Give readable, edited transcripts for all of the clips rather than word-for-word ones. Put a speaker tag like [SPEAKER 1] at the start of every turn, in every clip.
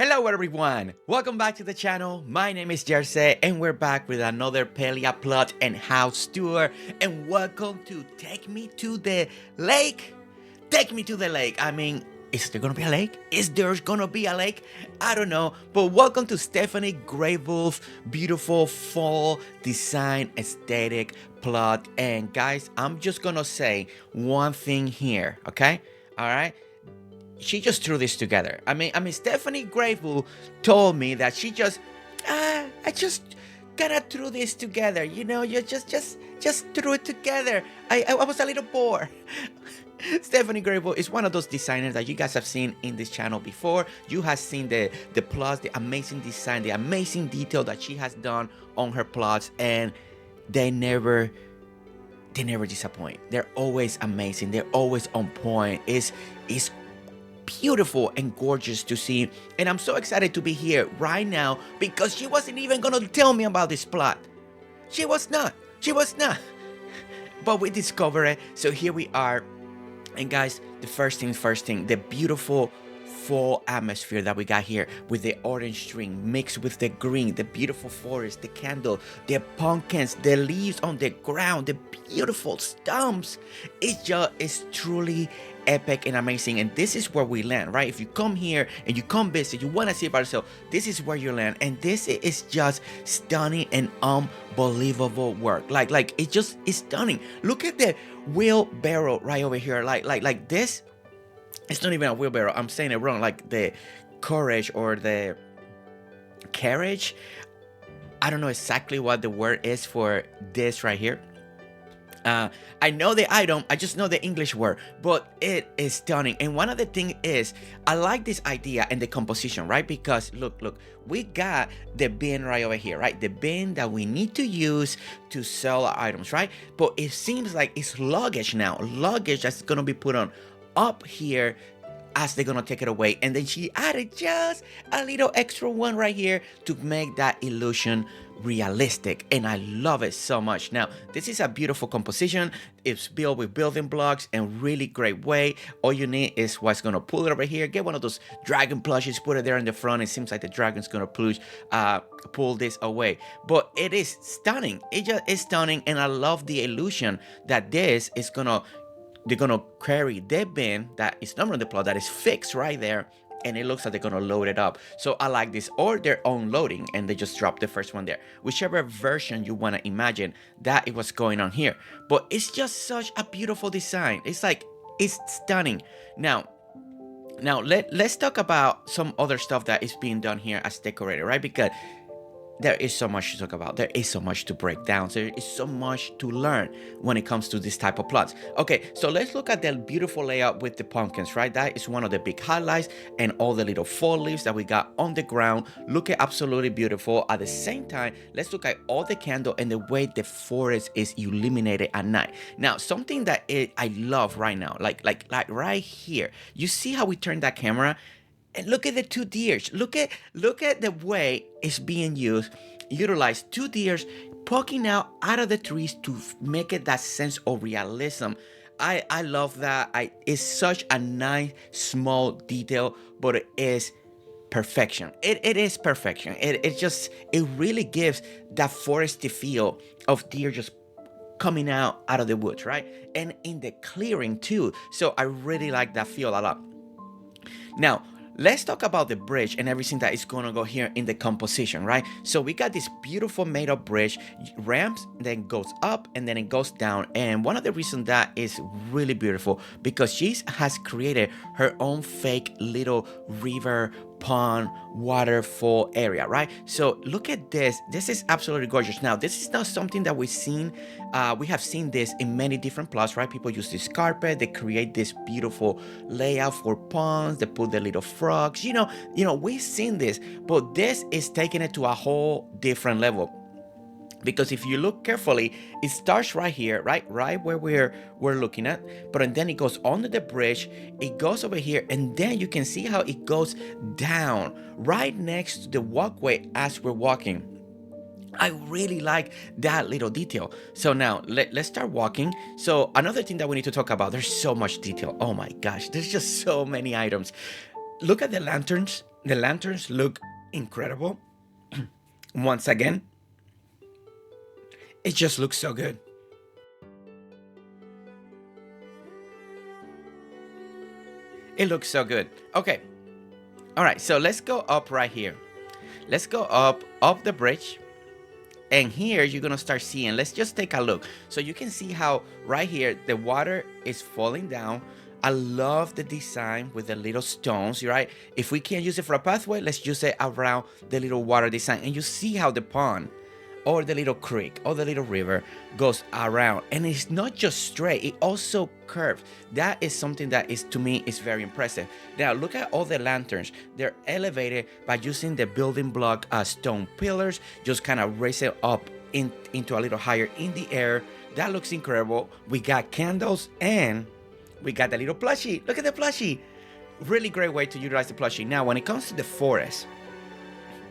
[SPEAKER 1] Hello everyone, welcome back to the channel. My name is Jersey and we're back with another Palia plot and house tour. And welcome to Take Me to the Lake. Take Me to the Lake. I mean, is there gonna be a lake? Is there gonna be a lake? I don't know, but welcome to Stephanie GreyWolf beautiful fall design aesthetic plot. And guys, I'm just gonna say one thing here, okay? All right. She just threw this together. I mean, Stephanie GreyWolf told me that she just, I just kind of threw this together. You know, you just threw it together. I was a little bored. Stephanie GreyWolf is one of those designers that you guys have seen in this channel before. You have seen the plots, the amazing design, the amazing detail that she has done on her plots, and they never disappoint. They're always amazing. They're always on point. It's beautiful and gorgeous to see, and I'm so excited to be here right now because she wasn't even gonna tell me about this plot. She was not, but we discovered it, so here we are. And guys, the first thing, the beautiful fall atmosphere that we got here with the orange string mixed with the green, the beautiful forest, the candle, the pumpkins, the leaves on the ground, the beautiful stumps. It's truly epic and amazing, and this is where we land, right? If you come here and you come visit, you want to see it by yourself, this is where you land, and this is just stunning and unbelievable work. Like it's stunning. Look at the wheelbarrow right over here, like this. It's not even a wheelbarrow, I'm saying it wrong, like the courage or the carriage. I don't know exactly what the word is for this right here. I know the item, I just know the English word, but it is stunning. And one of the things is, I like this idea and the composition, right? Because look, we got the bin right over here, right? The bin that we need to use to sell our items, right? But it seems like it's luggage now, luggage that's gonna be put on up here as they're gonna take it away. And then she added just a little extra one right here to make that illusion realistic, and I love it so much. Now this is a beautiful composition. It's built with building blocks and really great way. All you need is what's gonna pull it over here. Get one of those dragon plushes, put it there in the front. It seems like the dragon's gonna pull this away, but it is stunning. It just is stunning, and I love the illusion that this is they're gonna carry the bin that is numbered on the plot that is fixed right there, and it looks like they're gonna load it up. So I like this, or their own loading, and they just drop the first one there. Whichever version you wanna imagine that it was going on here. But it's just such a beautiful design. It's like, it's stunning. Now let's talk about some other stuff that is being done here as decorated, right? Because there is so much to talk about. There is so much to break down. There is so much to learn when it comes to this type of plots. Okay, so let's look at the beautiful layout with the pumpkins, right? That is one of the big highlights, and all the little fall leaves that we got on the ground look absolutely beautiful. At the same time, let's look at all the candle and the way the forest is illuminated at night. Now, something that I love right now, like right here, you see how we turned that camera? And look at the two deers. Look at the way it's being used. Utilize two deers poking out of the trees to make it that sense of realism. I love that. It's such a nice small detail, but it is perfection. It is perfection. It really gives that foresty feel of deer just coming out of the woods, right? And in the clearing too. So I really like that feel a lot. Now, let's talk about the bridge and everything that is going to go here in the composition, right? So we got this beautiful made up bridge, ramps, then goes up and then it goes down. And one of the reasons that is really beautiful because she has created her own fake little river, pond, waterfall area, right? So look at this. This is absolutely gorgeous. Now, this is not something that we've seen. We have seen this in many different plots, right? People use this carpet. They create this beautiful layout for ponds. They put the little frogs. You know, we've seen this, but this is taking it to a whole different level. Because if you look carefully, it starts right here, right where we're looking at, but then it goes under the bridge, it goes over here, and then you can see how it goes down right next to the walkway as we're walking. I really like that little detail. So now let's start walking. So another thing that we need to talk about, there's so much detail. Oh my gosh, there's just so many items. Look at the lanterns. The lanterns look incredible. Once again, it just looks so good. It looks so good. Okay. All right, so let's go up right here. Let's go up the bridge. And here you're gonna start seeing, let's just take a look. So you can see how right here, the water is falling down. I love the design with the little stones, right? If we can't use it for a pathway, let's use it around the little water design. And you see how the pond or the little creek or the little river goes around, and it's not just straight, it also curves. That is something that is, to me, is very impressive. Now look at all the lanterns. They're elevated by using the building block stone pillars, just kind of raise it up into a little higher in the air. That looks incredible. We got candles and we got the little plushie. Look at the plushie. Really great way to utilize the plushie. Now when it comes to the forest,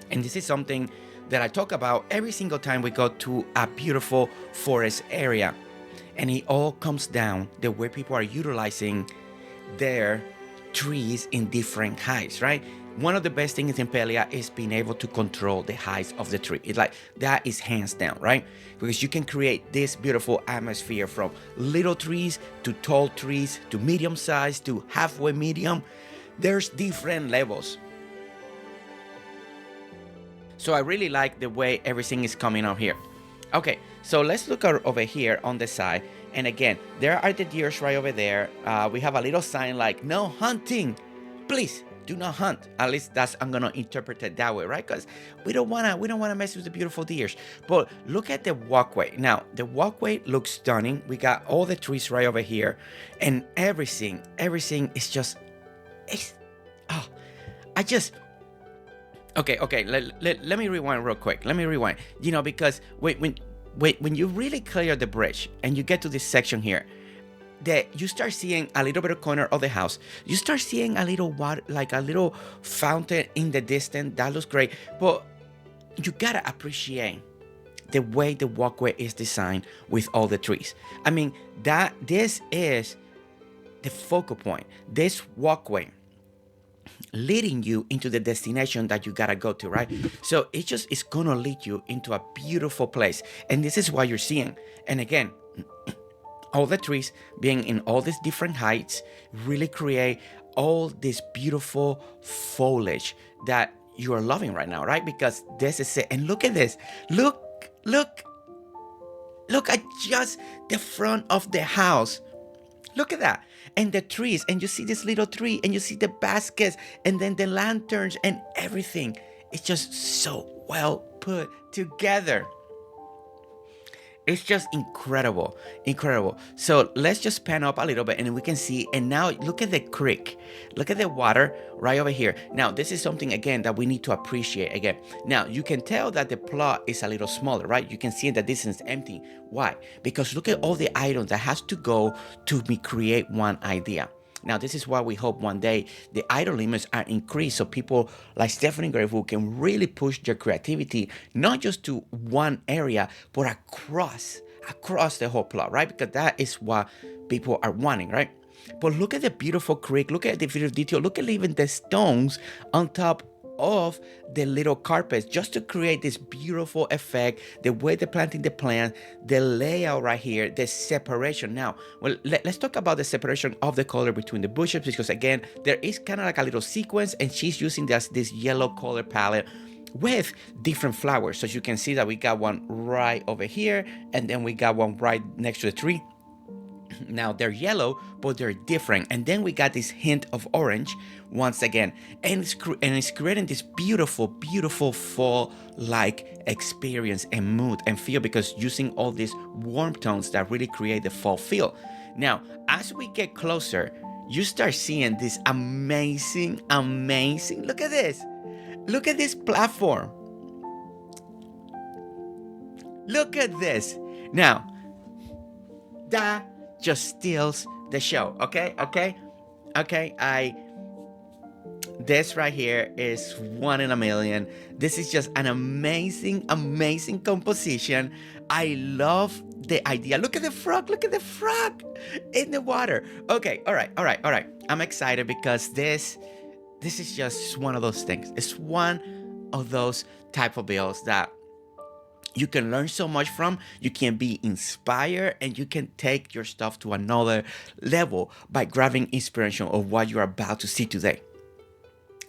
[SPEAKER 1] and this is something that I talk about every single time we go to a beautiful forest area, and it all comes down the way people are utilizing their trees in different heights, right? One of the best things in Palia is being able to control the heights of the tree. It's like, that is hands down, right? Because you can create this beautiful atmosphere from little trees to tall trees to medium size to halfway medium. There's different levels. So I really like the way everything is coming out here. Okay, so let's look over here on the side. And again, there are the deers right over there. We have a little sign like, no hunting. Please do not hunt. At least that's, I'm gonna interpret it that way, right? Because we don't wanna mess with the beautiful deers. But look at the walkway. Now, the walkway looks stunning. We got all the trees right over here. And everything is just, Okay, let me rewind real quick. Let me rewind. You know, because when you really clear the bridge and you get to this section here, that you start seeing a little bit of corner of the house. You start seeing a little water, like a little fountain in the distance. That looks great. But you gotta appreciate the way the walkway is designed with all the trees. I mean, this is the focal point. This walkway leading you into the destination that you gotta go to, right? So it's gonna lead you into a beautiful place, and this is what you're seeing. And again, all the trees being in all these different heights really create all this beautiful foliage that you are loving right now, right? Because this is it. And look at this. Look at just the front of the house. Look at that. And the trees, and you see this little tree, and you see the baskets, and then the lanterns and everything. It's just so well put together. It's just incredible. So let's just pan up a little bit and we can see, and now look at the creek. Look at the water right over here. Now, this is something, again, that we need to appreciate again. Now, you can tell that the plot is a little smaller, right? You can see that this is empty. Why? Because look at all the items that has to go to create one idea. Now, this is why we hope one day the item limits are increased so people like Stephanie GreyWolf can really push their creativity, not just to one area, but across the whole plot, right? Because that is what people are wanting, right? But look at the beautiful creek. Look at the beautiful detail. Look at even the stones on top of the little carpets, just to create this beautiful effect, the way they're planting the plant, the layout right here, the separation. Now, well, let's talk about the separation of the color between the bushes, because again, there is kind of like a little sequence, and she's using this yellow color palette with different flowers. So you can see that we got one right over here, and then we got one right next to the tree. Now they're yellow, but they're different. And then we got this hint of orange once again, and it's creating this beautiful fall-like experience and mood and feel, because using all these warm tones that really create the fall feel. Now, as we get closer, you start seeing this amazing, look at this platform. Look at this. Now, that just steals the show. Okay, this right here is 1 in a million. This is just an amazing composition. I love the idea. Look at the frog in the water. Okay, all right. I'm excited because this this is just one of those things. It's one of those type of builds that you can learn so much from, you can be inspired, and you can take your stuff to another level by grabbing inspiration of what you're about to see today.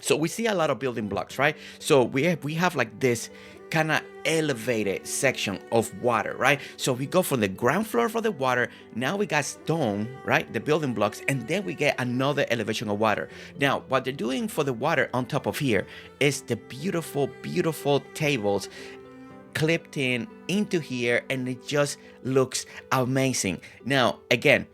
[SPEAKER 1] So we see a lot of building blocks, right? So we have like this kind of elevated section of water, right? So we go from the ground floor for the water. Now we got stone, right? The building blocks, and then we get another elevation of water. Now, what they're doing for the water on top of here is the beautiful, beautiful tables clipped in into here, and it just looks amazing. Now, again,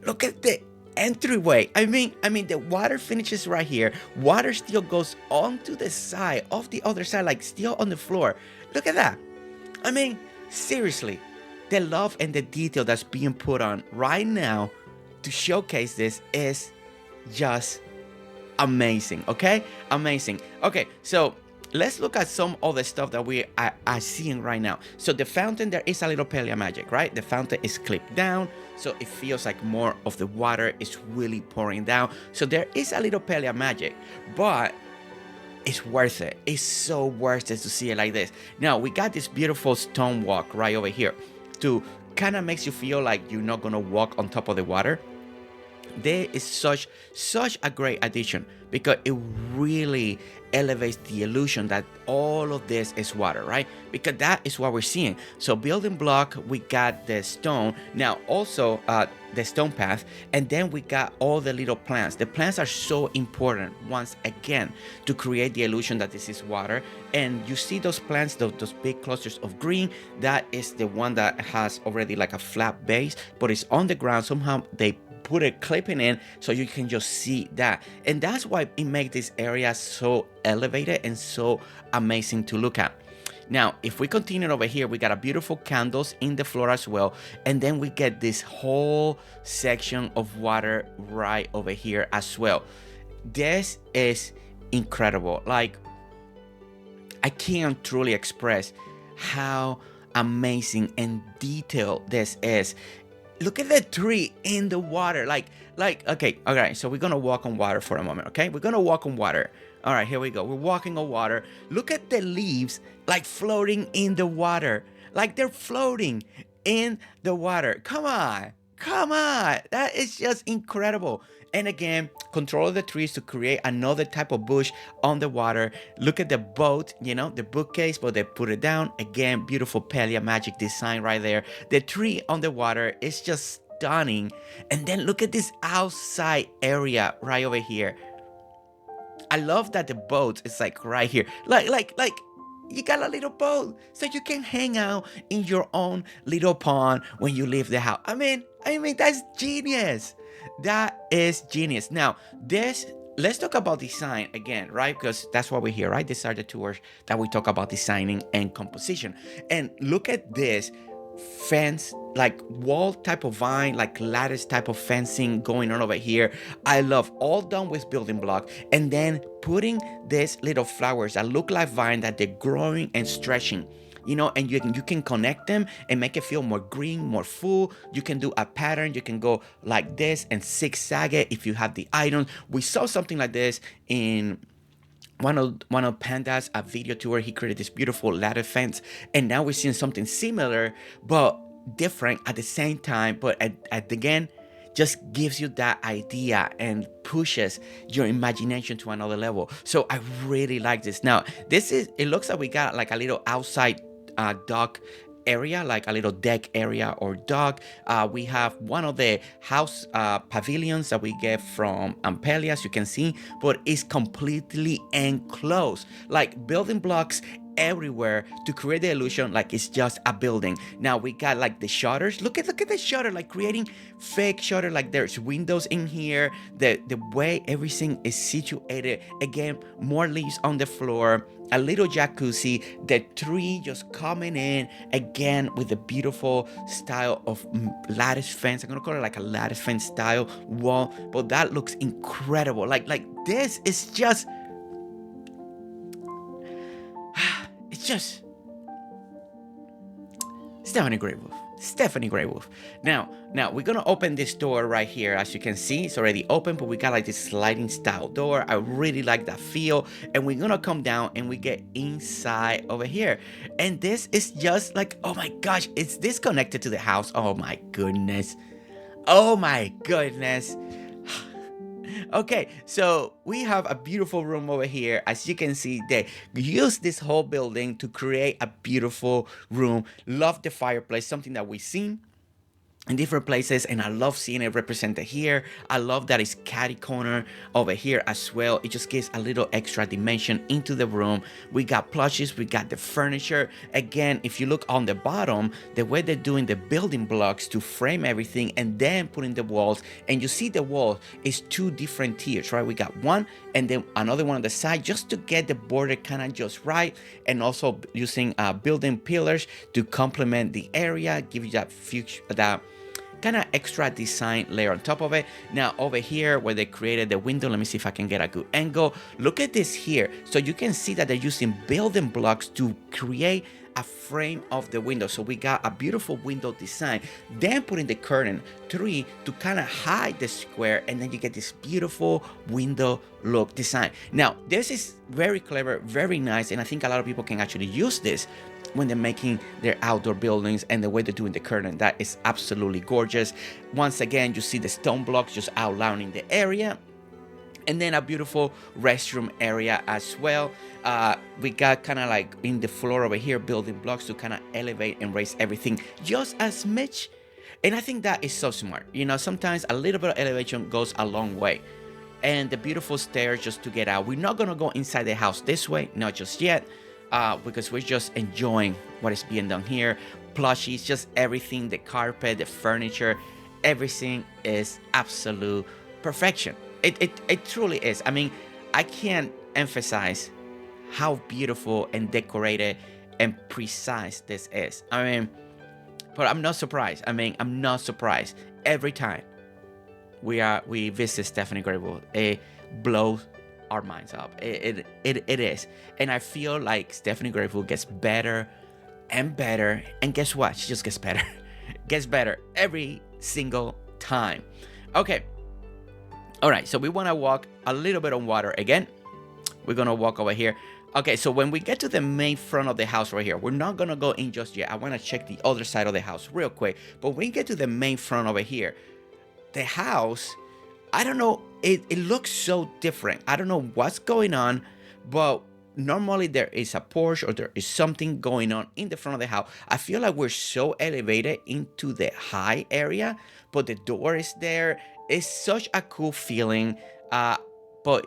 [SPEAKER 1] look at the entryway. I mean, the water finishes right here. Water still goes onto the side of the other side, like still on the floor. Look at that. I mean, seriously, the love and the detail that's being put on right now to showcase this is just amazing. Okay, amazing. Okay, so let's look at some of the stuff that we are seeing right now. So the fountain, there is a little Palia magic, right? The fountain is clipped down, so it feels like more of the water is really pouring down. So there is a little Palia magic, but it's worth it. It's so worth it to see it like this. Now we got this beautiful stone walk right over here to kind of makes you feel like you're not gonna walk on top of the water. There is such a great addition because it really elevates the illusion that all of this is water, right? Because that is what we're seeing. So building block, we got the stone. Now also the stone path, and then we got all the little plants. The plants are so important once again to create the illusion that this is water. And you see those plants, those big clusters of green, that is the one that has already like a flat base, but it's on the ground. Somehow they put a clipping in so you can just see that, and that's why it makes this area so elevated and so amazing to look at. Now if we continue over here, we got a beautiful candles in the floor as well, and then we get this whole section of water right over here as well. This is incredible. Like, I can't truly express how amazing and detailed this is. Look at the tree in the water. Like, okay, all right, so we're gonna walk on water for a moment, okay? We're gonna walk on water. All right, here we go. We're walking on water. Look at the leaves, like floating in the water. Like they're floating in the water. Come on, come on. That is just incredible. And again, control the trees to create another type of bush on the water. Look at the boat, you know, the bookcase, but they put it down. Again, beautiful Palia magic design right there. The tree on the water is just stunning. And then look at this outside area right over here. I love that the boat is like right here. Like you got a little boat so you can hang out in your own little pond when you leave the house. I mean, that's genius. That is genius. Now, let's talk about design again, right? Because that's what we're here, right? These are the tours that we talk about designing and composition. And look at this fence, like wall type of vine, like lattice type of fencing going on over here. I love, all done with building block, and then putting these little flowers that look like vine that they're growing and stretching, you know, and you can connect them and make it feel more green, more full. You can do a pattern. You can go like this and zigzag it if you have the items. We saw something like this in one of Panda's a video tour. He created this beautiful ladder fence, and now we're seeing something similar but different at the same time. But at again, just gives you that idea and pushes your imagination to another level. So I really like this. Now it looks like we got like a little outside dock area, like a little deck area or dock. We have one of the house pavilions that we get from Palia, as you can see, but it's completely enclosed, like building blocks everywhere to create the illusion like it's just a building. Now we got like the shutters. Look at the shutter, like creating fake shutter, like there's windows in here. The way everything is situated, again, more leaves on the floor, a little jacuzzi, the tree just coming in again with the beautiful style of lattice fence. I'm gonna call it like a lattice fence style wall, but that looks incredible. Like this is just Stephanie GreyWolf. Now we're gonna open this door right here. As you can see, it's already open, but we got like this sliding style door. I really like that feel. And we're gonna come down and we get inside over here. And this is just like, oh my gosh, it's disconnected to the house. Oh my goodness. Oh my goodness. Okay, so we have a beautiful room over here. As you can see, they use this whole building to create a beautiful room. Love the fireplace, something that we've seen in different places, and I love seeing it represented here. I love that it's catty corner over here as well. It just gives a little extra dimension into the room. We got plushes, we got the furniture. Again, if you look on the bottom, the way they're doing the building blocks to frame everything and then putting the walls, and you see the wall is two different tiers, right? We got one and then another one on the side just to get the border kind of just right, and also using building pillars to complement the area, give you that future, that kind of extra design layer on top of it. Now over here where they created the window, let me see if I can get a good angle. Look at this here. So you can see that they're using building blocks to create a frame of the window. So we got a beautiful window design, then putting the curtain 3 to kind of hide the square, and then you get this beautiful window look design. Now this is very clever, very nice, and I think a lot of people can actually use this when they're making their outdoor buildings, and the way they're doing the curtain, that is absolutely gorgeous. Once again, you see the stone blocks just outlining the area, and then a beautiful restroom area as well. We got kind of like in the floor over here building blocks to kind of elevate and raise everything just as much, and I think that is so smart. You know, sometimes a little bit of elevation goes a long way. And the beautiful stairs just to get out. We're not gonna go inside the house this way, not just yet, because we're just enjoying what is being done here. Plushies, just everything, the carpet, the furniture, everything is absolute perfection. It truly is. I mean, I can't emphasize how beautiful and decorated and precise this is. I mean, but I'm not surprised. I'm not surprised. Every time we visit Stephanie GreyWolf, it blows our minds up. It is. And I feel like Stephanie GreyWolf gets better and better, and guess what? She just gets better. Gets better every single time. Okay. All right, so we want to walk a little bit on water again. We're going to walk over here. Okay, so when we get to the main front of the house right here, we're not going to go in just yet. I want to check the other side of the house real quick. But when we get to the main front over here, the house, I don't know, it looks so different. I don't know what's going on, but normally there is a porch or there is something going on in the front of the house. I feel like we're so elevated into the high area, but the door is there. It's such a cool feeling, but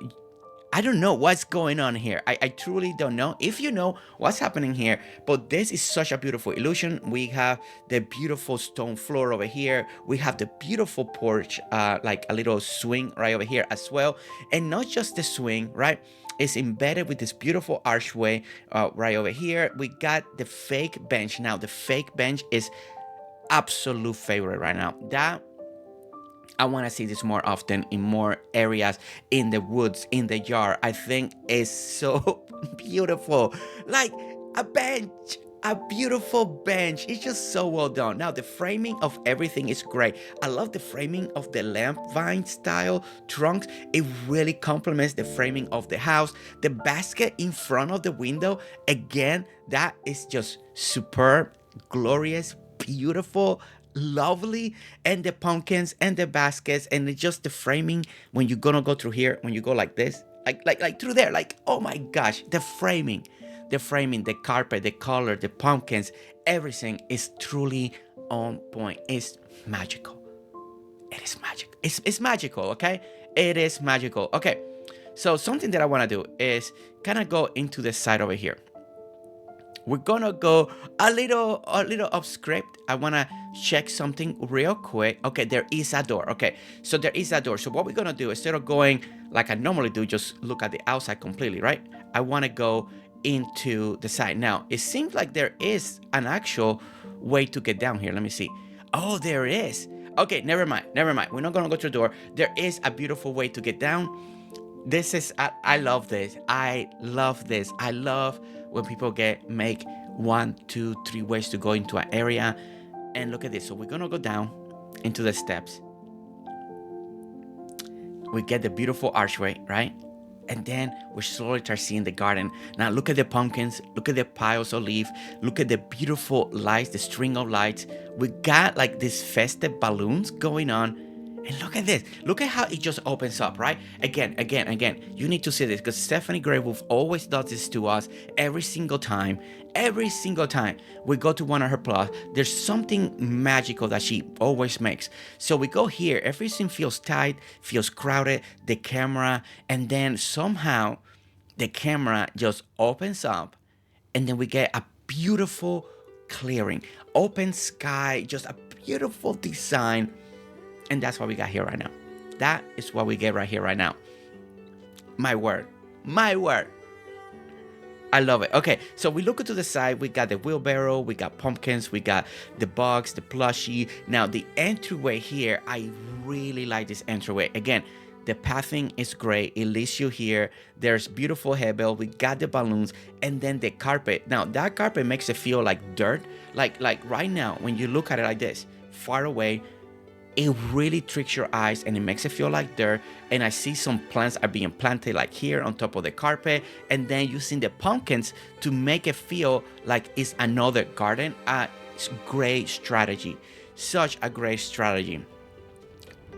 [SPEAKER 1] I don't know what's going on here. I truly don't know. If you know what's happening here, but this is such a beautiful illusion. We have the beautiful stone floor over here. We have the beautiful porch, like a little swing right over here as well. And not just the swing, right? It's embedded with this beautiful archway right over here. We got the fake bench. Now, the fake bench is absolute favorite right now. That I want to see this more often in more areas, in the woods, in the yard. I think it's so beautiful. Like a bench, a beautiful bench. It's just so well done. Now, the framing of everything is great. I love the framing of the lamp vine style trunks. It really complements the framing of the house. The basket in front of the window, again, that is just superb, glorious, beautiful, lovely. And the pumpkins and the baskets and just the framing when you're gonna go through here, when you go like this, like through there, like, oh my gosh, the framing, the carpet, the color, the pumpkins, everything is truly on point. It's magical. It is magical. It's magical, okay? It is magical. Okay, so something that I want to do is kind of go into the side over here. We're gonna go a little off script. I wanna check something real quick. Okay, there is a door. Okay, so there is a door. So what we're gonna do, instead of going like I normally do, just look at the outside completely, right? I wanna go into the side. Now, it seems like there is an actual way to get down here. Let me see. Oh, there is. Okay, never mind. We're not gonna go to the door. There is a beautiful way to get down. This is, I love this. I love this. I love when people make 1, 2, 3 ways to go into an area. And look at this. So we're gonna go down into the steps. We get the beautiful archway, right? And then we slowly start seeing the garden. Now look at the pumpkins, look at the piles of leaves, look at the beautiful lights, the string of lights. We got like these festive balloons going on. And look at this. Look at how it just opens up, right? Again. You need to see this because Stephanie GreyWolf always does this to us every single time. Every single time we go to one of her plots, there's something magical that she always makes. So we go here, everything feels tight, feels crowded, the camera, and then somehow the camera just opens up, and then we get a beautiful clearing, open sky, just a beautiful design. And that's what we got here right now. That is what we get right here right now. My word. I love it. Okay, so we look to the side. We got the wheelbarrow. We got pumpkins. We got the box, the plushie. Now, the entryway here, I really like this entryway. Again, the pathing is great. It leads you here. There's beautiful headbell. We got the balloons. And then the carpet. Now, that carpet makes it feel like dirt. Like right now, when you look at it like this, far away, it really tricks your eyes and it makes it feel like dirt. And I see some plants are being planted like here on top of the carpet, and then using the pumpkins to make it feel like it's another garden. It's great strategy, such a great strategy.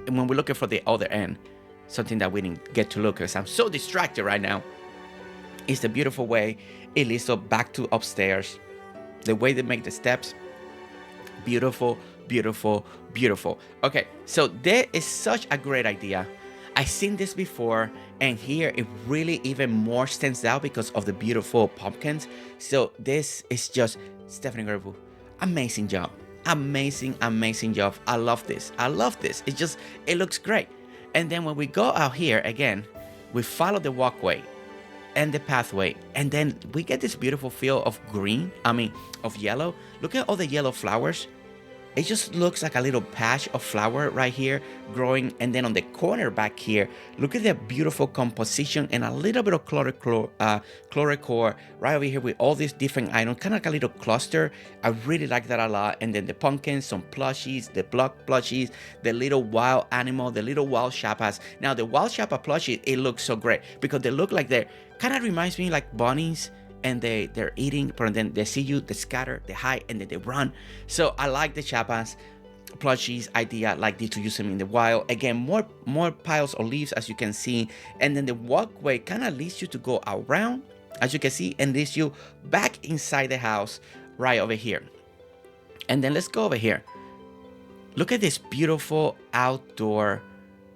[SPEAKER 1] And when we're looking for the other end, something that we didn't get to look because I'm so distracted right now, is the beautiful way it leads up back to upstairs. The way they make the steps, beautiful. Okay, so there is such a great idea. I've seen this before, and here it really even more stands out because of the beautiful pumpkins. So this is just Stephanie GreyWolf. Amazing job. Amazing job. I love this. It looks great. And then when we go out here again, we follow the walkway and the pathway, and then we get this beautiful feel of of yellow. Look at all the yellow flowers. It just looks like a little patch of flower right here growing. And then on the corner back here, look at the beautiful composition and a little bit of chlorocore right over here with all these different items, kind of like a little cluster. I really like that a lot. And then the pumpkins, some plushies, the block plushies, the little wild animal, the little wild chapas. Now the wild chapa plushie, it looks so great because they look like they're kind of reminds me like bunnies. And they're eating, but then they see you, they scatter, they hide, and then they run. So I like the chapas, plushies idea, like this to use them in the wild. Again, more piles of leaves as you can see. And then the walkway kind of leads you to go around, as you can see, and leads you back inside the house right over here. And then let's go over here. Look at this beautiful outdoor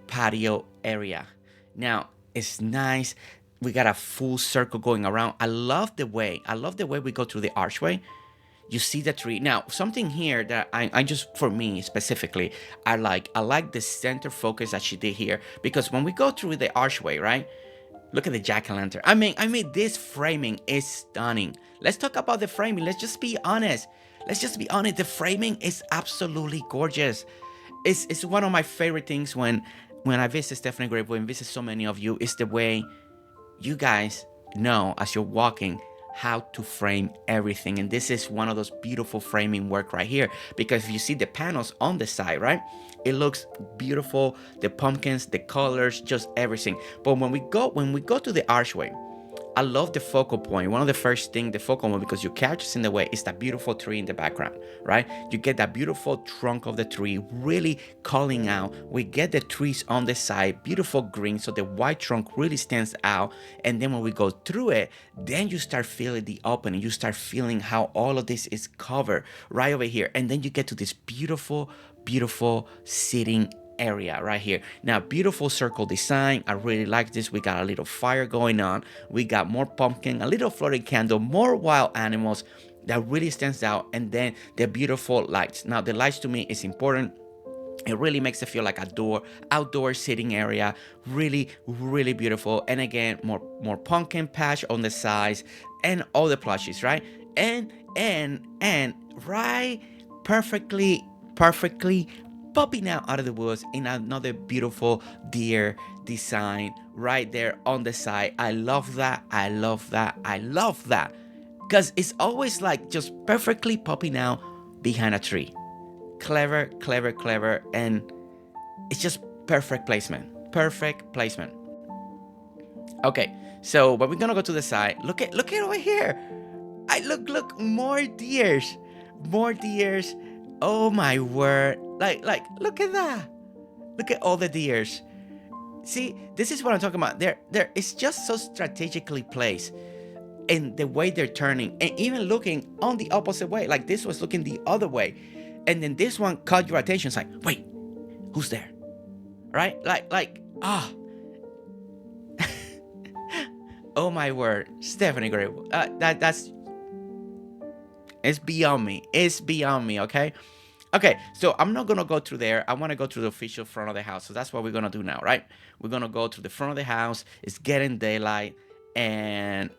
[SPEAKER 1] patio area. Now, it's nice. We got a full circle going around. I love the way we go through the archway. You see the tree. Now, something here that I just, for me specifically, I like the center focus that she did here. Because when we go through the archway, right? Look at the jack-o'-lantern. I mean, this framing is stunning. Let's talk about the framing. Let's just be honest. The framing is absolutely gorgeous. It's one of my favorite things when I visit Stephanie GreyWolf and visit so many of you, is the way you guys know as you're walking how to frame everything. And this is one of those beautiful framing work right here, because if you see the panels on the side, right, it looks beautiful. The pumpkins, the colors, just everything. But when we go to the archway, I love the focal point. One of the first things, the focal point, because you catch us in the way, is that beautiful tree in the background, right? You get that beautiful trunk of the tree really calling out. We get the trees on the side, beautiful green, so the white trunk really stands out. And then when we go through it, then you start feeling the opening. You start feeling how all of this is covered right over here. And then you get to this beautiful sitting area right here. Now, beautiful circle design. I really like this. We got a little fire going on. We got more pumpkin, a little floating candle, more wild animals that really stands out. And then the beautiful lights. Now, the lights to me is important. It really makes it feel like outdoor sitting area. Really beautiful. And again, more pumpkin patch on the sides and all the plushies, right? And right, perfectly popping out of the woods in another beautiful deer design right there on the side. I love that. because it's always like just perfectly popping out behind a tree. Clever, clever, clever, and it's just perfect placement. Perfect placement. Okay, so but we're gonna go to the side. Look at over here. Look, more deers. More deers. Oh my word. Like look at that. Look at all the deers. See, this is what I'm talking about. It's just so strategically placed in the way they're turning, and even looking on the opposite way. Like this was looking the other way, and then this one caught your attention. It's like, wait, who's there? Right? Like ah. Oh my word, Stephanie Gray. That's it's beyond me. It's beyond me. Okay. Okay, so I'm not gonna go through there. I want to go to the official front of the house. So that's what we're gonna do now, right? We're gonna go to the front of the house. It's getting daylight, and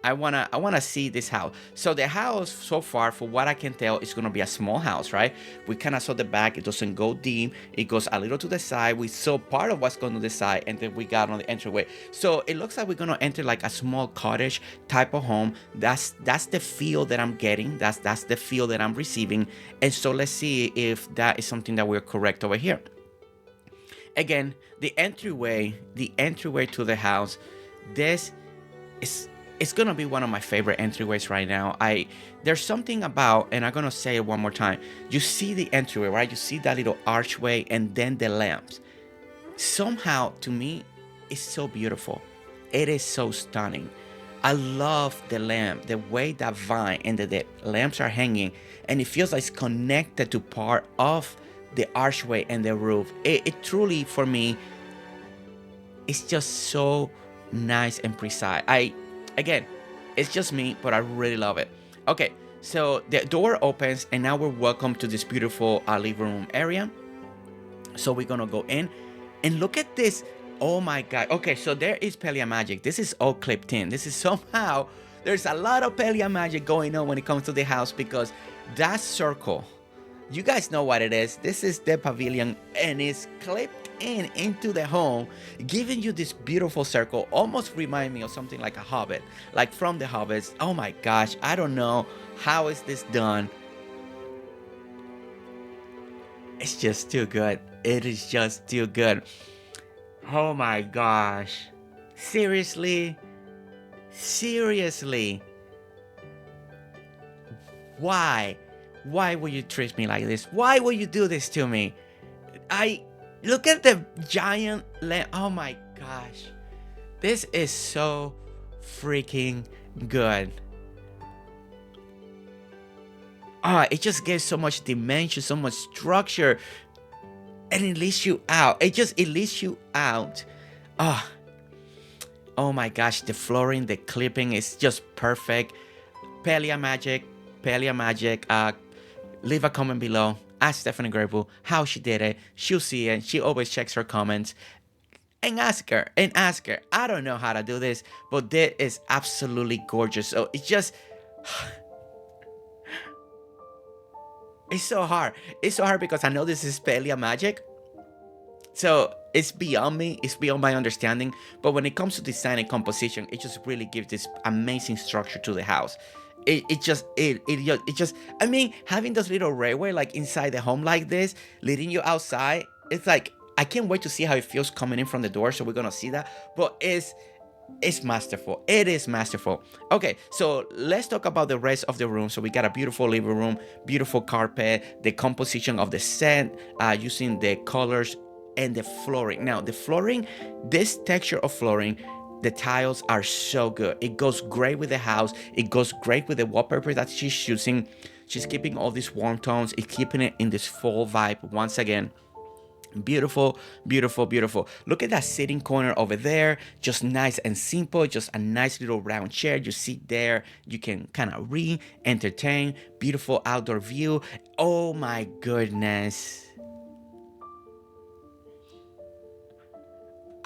[SPEAKER 1] I wanna see this house. So the house so far, for what I can tell, is gonna be a small house, right? We kind of saw the back. It doesn't go deep. It goes a little to the side. We saw part of what's going to the side, and then we got on the entryway. So it looks like we're gonna enter like a small cottage type of home. That's the feel that I'm getting. That's the feel that I'm receiving. And so let's see if that is something that we're correct over here. Again, the entryway to the house. This is. It's gonna be one of my favorite entryways right now. There's something about, and I'm gonna say it one more time. You see the entryway, right? You see that little archway, and then the lamps. Somehow, to me, it's so beautiful. It is so stunning. I love the lamp, the way that vine and the lamps are hanging, and it feels like it's connected to part of the archway and the roof. It truly, for me, it's just so nice and precise. Again, it's just me, but I really love it. Okay, so the door opens, and now we're welcome to this beautiful living room area. So we're gonna go in, and look at this. Oh my god. Okay, so there is Palia magic. This is all clipped in. This is somehow, there's a lot of Palia magic going on when it comes to the house, because that circle, you guys know what it is. This is the pavilion, and it's clipped into the home, giving you this beautiful circle. Almost remind me of something like a Hobbit, like from the Hobbits. Oh my gosh, I don't know how is this done. It's just too good. It is just too good. Oh my gosh, seriously why would you treat me like this? Why would you do this to me? Look at the giant lamp. Oh my gosh. This is so freaking good. It just gives so much dimension, so much structure. And it leads you out. It leads you out. Oh my gosh. The flooring, the clipping is just perfect. Palia magic. Leave a comment below. Ask Stephanie Grable how she did it. She'll see it. She always checks her comments. And ask her. I don't know how to do this, but this is absolutely gorgeous. So it's just... it's so hard. It's so hard because I know this is Palia magic. So it's beyond me. It's beyond my understanding. But when it comes to design and composition, it just really gives this amazing structure to the house. It just I mean, having this little railway like inside the home like this, leading you outside, it's like, I can't wait to see how it feels coming in from the door. So we're gonna see that. But it's masterful. It is masterful. Okay, so let's talk about the rest of the room. So we got a beautiful living room, beautiful carpet, the composition of the set, using the colors and the flooring. Now the flooring, this texture of flooring, the tiles are so good. It goes great with the house. It goes great with the wallpaper that she's using. She's keeping all these warm tones. It's keeping it in this fall vibe once again. Beautiful, beautiful, beautiful. Look at that sitting corner over there. Just nice and simple. Just a nice little round chair. You sit there. You can kind of entertain. Beautiful outdoor view. Oh my goodness.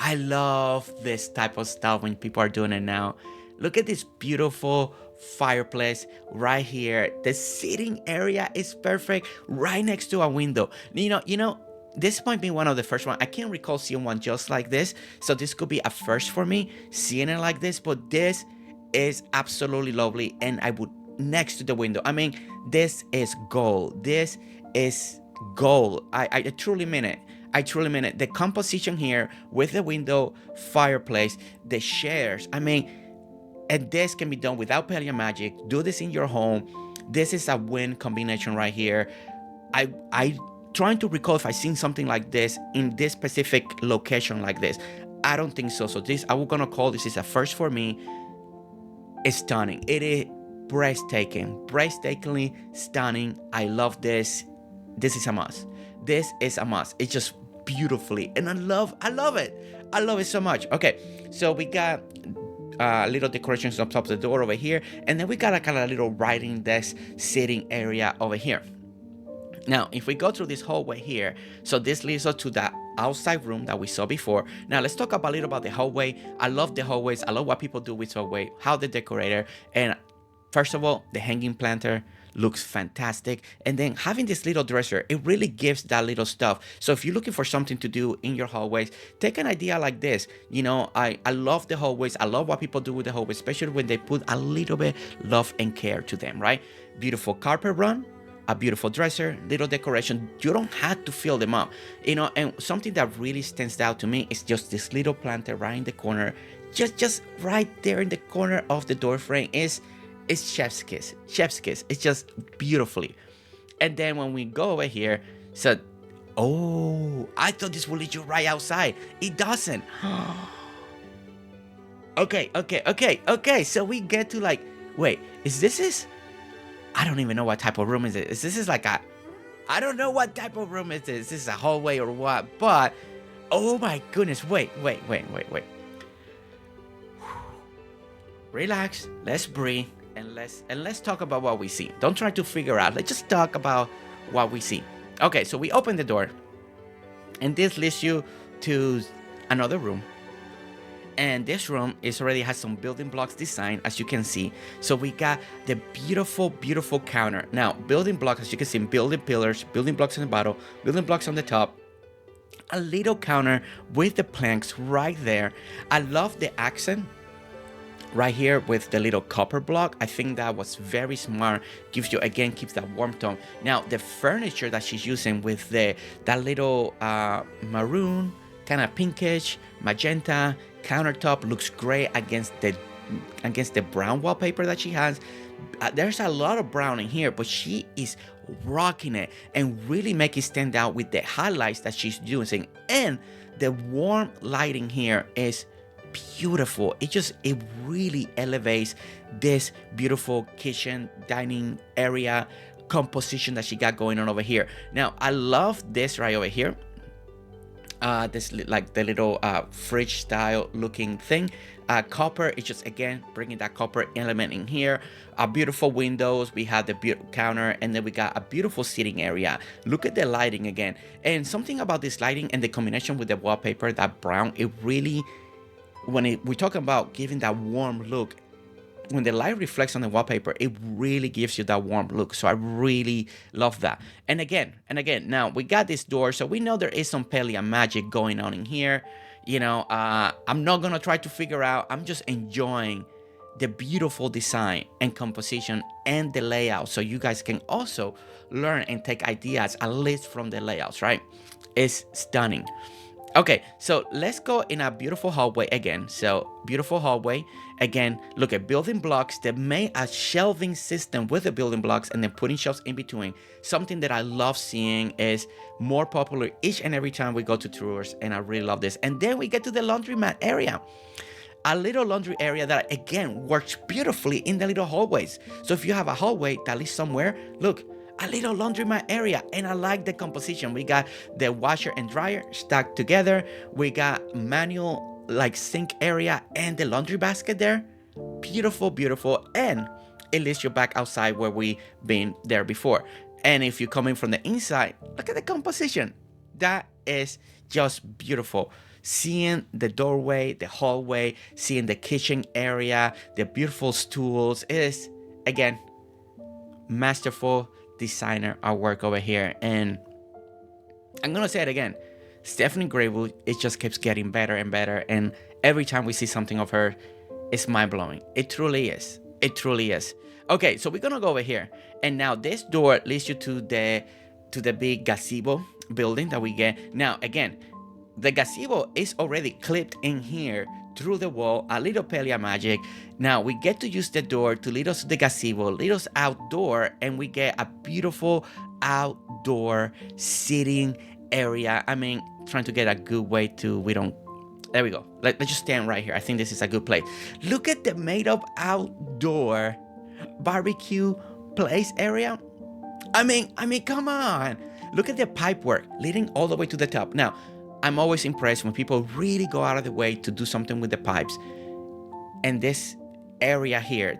[SPEAKER 1] I love this type of stuff when people are doing it now. Look at this beautiful fireplace right here. The sitting area is perfect, right next to a window. You know, this might be one of the first one. I can't recall seeing one just like this. So this could be a first for me, seeing it like this. But this is absolutely lovely, and I would next to the window. I mean, this is gold. This is gold. I truly mean it. I truly mean it. The composition here with the window, fireplace, the chairs. I mean, and this can be done without Palia magic. Do this in your home. This is a win combination right here. I trying to recall if I seen something like this in this specific location like this. I don't think so. So this, I was gonna call this is a first for me. It's stunning. It is breathtakingly stunning. I love this. This is a must. This is a must. It's just beautifully, and I love it. I love it so much. Okay, so we got little decorations on top of the door over here, and then we got a kind of little writing desk sitting area over here. Now, if we go through this hallway here, so this leads us to the outside room that we saw before. Now, let's talk a little about the hallway. I love the hallways. I love what people do with hallway, how they decorate it. And first of all, the hanging planter looks fantastic. And then having this little dresser, it really gives that little stuff. So if you're looking for something to do in your hallways, take an idea like this. You know, I love the hallways. I love what people do with the hallways, especially when they put a little bit love and care to them, right? Beautiful carpet run, a beautiful dresser, little decoration. You don't have to fill them up, you know. And something that really stands out to me is just this little planter right in the corner, just right there in the corner of the door frame. Is chef's kiss. It's just beautifully. And then when we go over here, so oh, I thought this would lead you right outside. It doesn't. Okay. So we get to like, wait, is I don't even know what type of room is it. This is like I don't know what type of room is this. Is this a hallway or what? But oh my goodness, wait. Relax, let's breathe, and let's talk about what we see. Don't try to figure out. Let's just talk about what we see. Okay, so we open the door, and this leads you to another room. And this room already has some building blocks design, as you can see. So we got the beautiful counter. Now, building blocks, as you can see, building pillars, building blocks on the bottom, building blocks on the top. A little counter with the planks right there. I love the accent right here with the little copper block. I think that was very smart. Keeps that warm tone. Now, the furniture that she's using with that little maroon, kind of pinkish, magenta countertop looks great against the brown wallpaper that she has. There's a lot of brown in here, but she is rocking it and really make it stand out with the highlights that she's using. And the warm lighting here is beautiful. It really elevates this beautiful kitchen dining area composition that she got going on over here. Now, I love this right over here. This like the little fridge style looking thing. Copper is just again bringing that copper element in here. Beautiful windows. We have the counter, and then we got a beautiful sitting area. Look at the lighting again, and something about this lighting and the combination with the wallpaper, that brown, it really, we're talking about giving that warm look. When the light reflects on the wallpaper, it really gives you that warm look. So I really love that. And again, now we got this door, so we know there is some Palia magic going on in here. You know, I'm not gonna try to figure out. I'm just enjoying the beautiful design and composition and the layout, so you guys can also learn and take ideas at least from the layouts, right? It's stunning. Okay, so let's go in a beautiful hallway again. So beautiful hallway again. Look at building blocks. They made a shelving system with the building blocks and then putting shelves in between. Something that I love seeing is more popular each and every time we go to tours, and I really love this. And then we get to the laundromat area. A little laundry area that again works beautifully in the little hallways. So if you have a hallway that leads somewhere, look, a little laundromat area, and I like the composition. We got the washer and dryer stacked together. We got manual like sink area and the laundry basket there. Beautiful, and it leads you back outside where we been there before. And if you're coming from the inside, look at the composition. That is just beautiful. Seeing the doorway, the hallway, seeing the kitchen area, the beautiful stools, is again masterful designer artwork over here. And I'm gonna say it again, Stephanie GreyWolf, it just keeps getting better and better, and every time we see something of her, is mind-blowing. It truly is. It truly is. Okay, so we're gonna go over here, and now this door leads you to the big gazebo building that we get. Now again, the gazebo is already clipped in here through the wall, a little Palia magic. Now we get to use the door to lead us to the gazebo, lead us outdoor, and we get a beautiful outdoor sitting area. I mean, trying to get a good way to, there we go. Let's just stand right here. I think this is a good place. Look at the made up outdoor barbecue place area. I mean, come on. Look at the pipe work leading all the way to the top. Now, I'm always impressed when people really go out of the way to do something with the pipes. And this area here,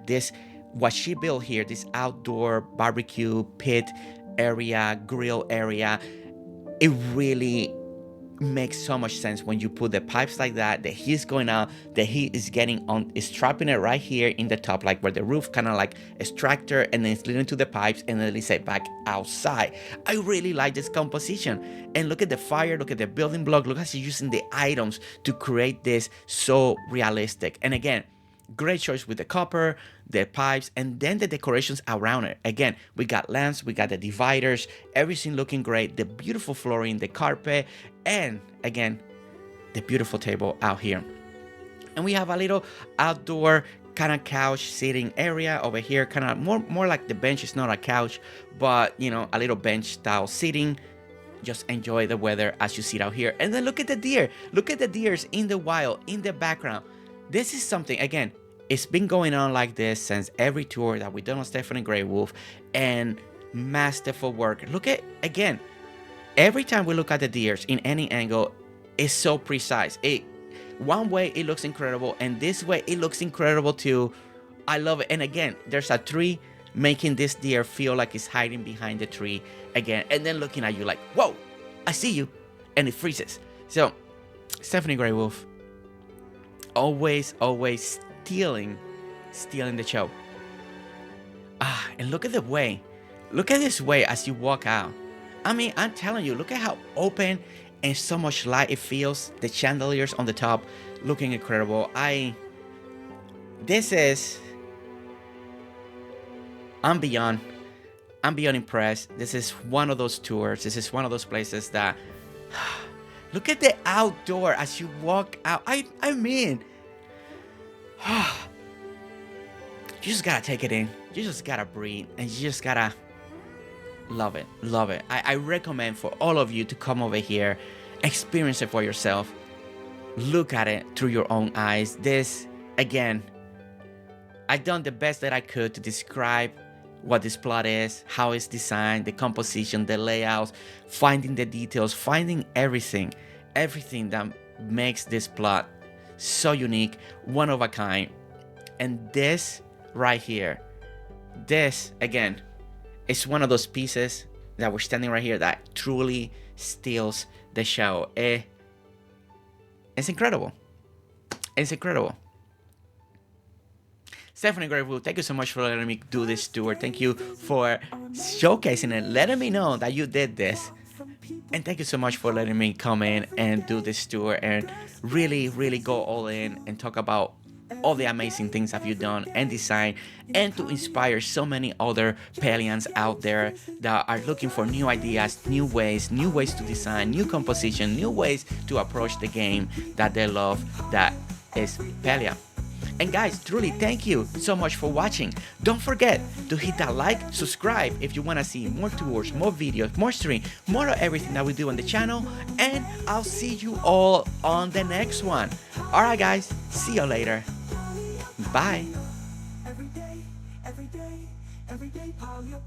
[SPEAKER 1] what she built here, this outdoor barbecue pit area, grill area, it really makes so much sense when you put the pipes like that. The heat's going out, the heat is getting on, is trapping it right here in the top, like where the roof kind of like extractor, and then it's leading to the pipes and then it's back outside. I really like this composition. And look at the fire, look at the building block, look how she's using the items to create this so realistic. And again, great choice with the copper, the pipes, and then the decorations around it. Again, we got lamps, we got the dividers, everything looking great, the beautiful flooring, the carpet, and again, the beautiful table out here. And we have a little outdoor kind of couch sitting area over here, kind of more like the bench. It's not a couch, but you know, a little bench style seating. Just enjoy the weather as you sit out here. And then look at the deer. Look at the deers in the wild, in the background. This is something, again, it's been going on like this since every tour that we done on Stephanie GreyWolf, and masterful work. Look at, again, every time we look at the deers in any angle, it's so precise. One way it looks incredible, and this way it looks incredible too. I love it. And again, there's a tree making this deer feel like it's hiding behind the tree again, and then looking at you like, whoa, I see you, and it freezes. So, Stephanie GreyWolf, always stealing the show. And look at the way, look at this way as you walk out. I mean, I'm telling you, look at how open and so much light it feels. The chandeliers on the top looking incredible. I'm beyond impressed. This is one of those tours. This is one of those places that look at the outdoor as you walk out. I mean, you just gotta take it in. You just gotta breathe, and you just gotta love it. Love it. I recommend for all of you to come over here, experience it for yourself, look at it through your own eyes. This, again, I've done the best that I could to describe what this plot is, how it's designed, the composition, the layouts, finding the details, finding everything that makes this plot so unique, one of a kind. And this right here, this again, is one of those pieces that we're standing right here that truly steals the show. It's incredible. It's incredible. Stephanie GreyWolf, thank you so much for letting me do this tour. Thank you for showcasing it, letting me know that you did this. And thank you so much for letting me come in and do this tour and really go all in and talk about all the amazing things that you've done and designed, and to inspire so many other Palians out there that are looking for new ideas, new ways to design, new composition, new ways to approach the game that they love, that is Palia. And guys, truly thank you so much for watching. Don't forget to hit that like, subscribe if you want to see more tours, more videos, more stream, more of everything that we do on the channel. And I'll see you all on the next one. Alright guys, see you later. Bye. Every day, Palia.